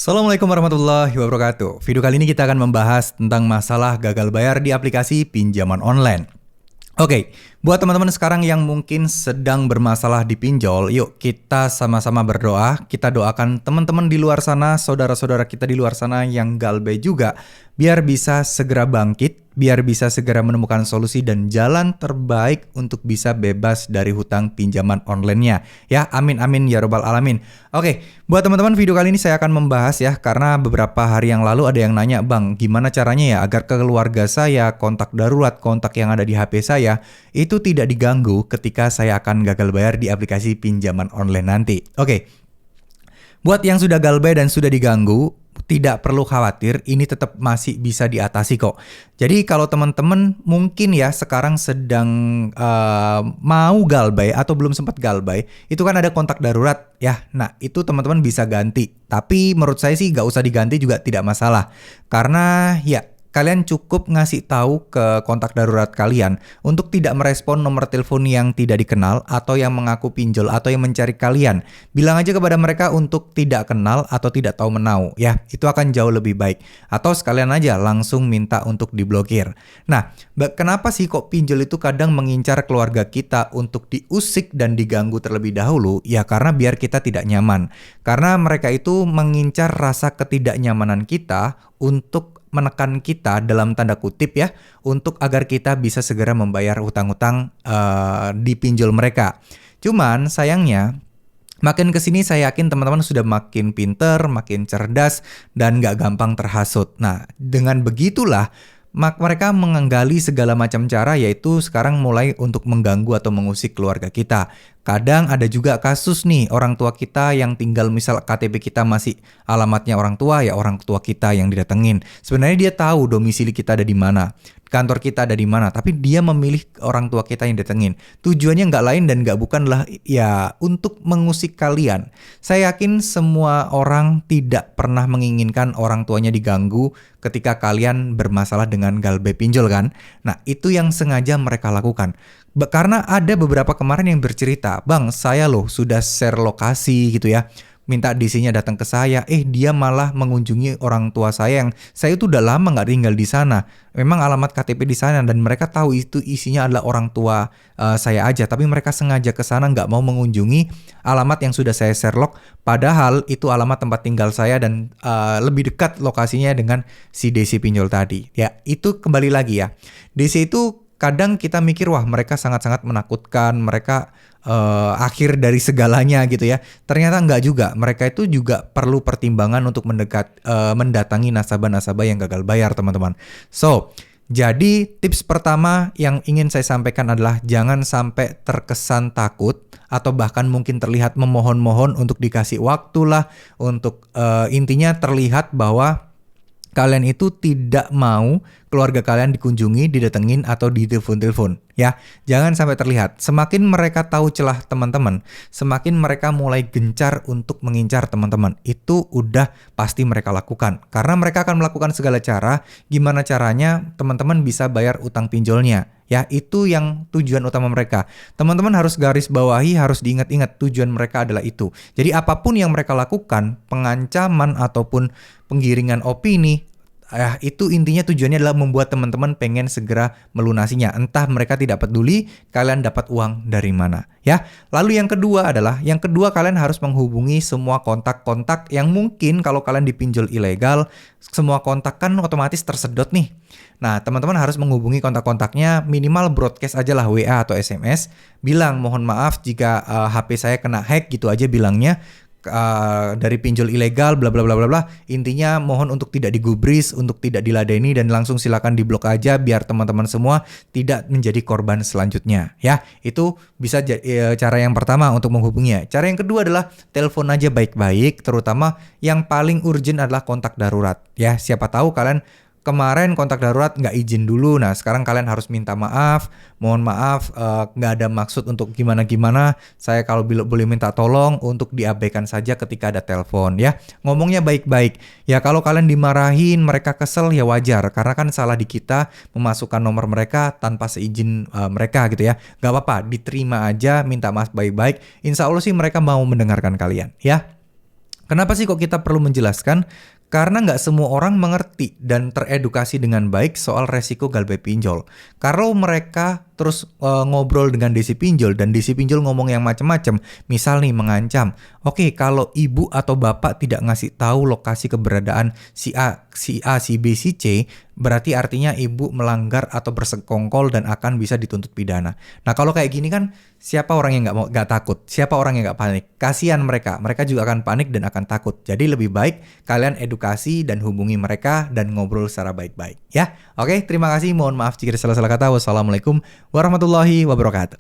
Assalamualaikum warahmatullahi wabarakatuh. Video kali ini kita akan membahas tentang masalah gagal bayar di aplikasi pinjaman online. Oke, buat teman-teman sekarang yang mungkin sedang bermasalah di pinjol, yuk kita sama-sama berdoa. Kita doakan teman-teman di luar sana, saudara-saudara kita di luar sana yang galbay juga, biar bisa segera bangkit, biar bisa segera menemukan solusi dan jalan terbaik untuk bisa bebas dari hutang pinjaman online-nya. Ya, amin amin ya robbal alamin. Oke, buat teman-teman video kali ini saya akan membahas ya, karena beberapa hari yang lalu ada yang nanya, "Bang, gimana caranya ya agar keluarga saya, kontak darurat, kontak yang ada di HP saya itu tidak diganggu ketika saya akan gagal bayar di aplikasi pinjaman online nanti?" Oke. Buat yang sudah galbay dan sudah diganggu, tidak perlu khawatir, ini tetap masih bisa diatasi kok. Jadi kalau teman-teman mungkin ya sekarang sedang mau galbay atau belum sempat galbay, itu kan ada kontak darurat ya. Nah itu teman-teman bisa ganti. Tapi menurut saya sih nggak usah diganti juga tidak masalah. Karena ya kalian cukup ngasih tahu ke kontak darurat kalian untuk tidak merespon nomor telepon yang tidak dikenal atau yang mengaku pinjol atau yang mencari kalian. Bilang aja kepada mereka untuk tidak kenal atau tidak tahu menau ya. Itu akan jauh lebih baik. Atau sekalian aja langsung minta untuk diblokir. Nah, kenapa sih kok pinjol itu kadang mengincar keluarga kita untuk diusik dan diganggu terlebih dahulu? Ya karena biar kita tidak nyaman. Karena mereka itu mengincar rasa ketidaknyamanan kita untuk menekan kita dalam tanda kutip ya, untuk agar kita bisa segera membayar hutang-hutang di pinjol mereka. Cuman sayangnya makin kesini saya yakin teman-teman sudah makin pinter, makin cerdas, dan nggak gampang terhasut. Nah dengan begitulah mereka menggali segala macam cara, yaitu sekarang mulai untuk mengganggu atau mengusik keluarga kita. Kadang ada juga kasus nih orang tua kita yang tinggal, misal KTP kita masih alamatnya orang tua, ya orang tua kita yang didatengin. Sebenarnya dia tahu domisili kita ada di mana, kantor kita ada di mana, tapi dia memilih orang tua kita yang datengin. Tujuannya nggak lain dan nggak bukanlah ya untuk mengusik kalian. Saya yakin semua orang tidak pernah menginginkan orang tuanya diganggu ketika kalian bermasalah dengan galbay pinjol kan. Nah itu yang sengaja mereka lakukan. Karena ada beberapa kemarin yang bercerita, "Bang, saya loh sudah share lokasi gitu ya, minta DC-nya datang ke saya, dia malah mengunjungi orang tua saya yang saya itu udah lama nggak tinggal di sana. Memang alamat KTP di sana dan mereka tahu itu isinya adalah orang tua saya aja, tapi mereka sengaja ke sana nggak mau mengunjungi alamat yang sudah saya share log, padahal itu alamat tempat tinggal saya dan lebih dekat lokasinya dengan si DC pinjol tadi." Ya, itu kembali lagi ya. DC itu kadang kita mikir, wah mereka sangat-sangat menakutkan, mereka akhir dari segalanya gitu ya. Ternyata enggak juga, mereka itu juga perlu pertimbangan untuk mendatangi nasabah-nasabah yang gagal bayar teman-teman. So, jadi tips pertama yang ingin saya sampaikan adalah jangan sampai terkesan takut atau bahkan mungkin terlihat memohon-mohon untuk dikasih waktu lah, untuk intinya terlihat bahwa kalian itu tidak mau keluarga kalian dikunjungi, didatengin, atau ditelepon-telepon. Ya, jangan sampai terlihat. Semakin mereka tahu celah teman-teman, semakin mereka mulai gencar untuk mengincar teman-teman. Itu udah pasti mereka lakukan. Karena mereka akan melakukan segala cara, gimana caranya teman-teman bisa bayar utang pinjolnya. Ya, itu yang tujuan utama mereka. Teman-teman harus garis bawahi, harus diingat-ingat tujuan mereka adalah itu. Jadi apapun yang mereka lakukan, pengancaman ataupun penggiringan opini, itu intinya tujuannya adalah membuat teman-teman pengen segera melunasinya. Entah mereka tidak peduli kalian dapat uang dari mana. Ya, lalu yang kedua kalian harus menghubungi semua kontak-kontak yang mungkin kalau kalian dipinjol ilegal, semua kontak kan otomatis tersedot nih. Nah, teman-teman harus menghubungi kontak-kontaknya, minimal broadcast aja lah WA atau SMS. Bilang, "Mohon maaf jika HP saya kena hack," gitu aja bilangnya. Dari pinjol ilegal bla bla bla bla bla. Intinya mohon untuk tidak digubris, untuk tidak diladeni, dan langsung silakan diblok aja biar teman-teman semua tidak menjadi korban selanjutnya ya. Itu bisa cara yang pertama untuk menghubunginya. Cara yang kedua adalah telepon aja baik-baik, terutama yang paling urgent adalah kontak darurat ya. Siapa tahu kalian kemarin kontak darurat nggak izin dulu, nah sekarang kalian harus minta maaf, mohon maaf, nggak ada maksud untuk gimana-gimana, saya kalau boleh minta tolong untuk diabaikan saja ketika ada telepon ya. Ngomongnya baik-baik ya, kalau kalian dimarahin mereka kesel ya wajar, karena kan salah di kita memasukkan nomor mereka tanpa seizin mereka gitu ya. Nggak apa-apa, diterima aja, minta maaf baik-baik, insya Allah sih mereka mau mendengarkan kalian ya. Kenapa sih kok kita perlu menjelaskan? Karena nggak semua orang mengerti dan teredukasi dengan baik soal resiko galbay pinjol. Kalau mereka terus ngobrol dengan desi pinjol dan desi pinjol ngomong yang macam-macam, misal nih mengancam, oke kalau ibu atau bapak tidak ngasih tahu lokasi keberadaan si B, si C, berarti artinya ibu melanggar atau bersekongkol dan akan bisa dituntut pidana. Nah kalau kayak gini kan siapa orang yang nggak takut? Siapa orang yang nggak panik? Kasihan mereka juga akan panik dan akan takut. Jadi lebih baik kalian edukasi dan hubungi mereka dan ngobrol secara baik-baik ya. Oke, terima kasih. Mohon maaf jika ada salah-salah kata. Wassalamualaikum warahmatullahi wabarakatuh.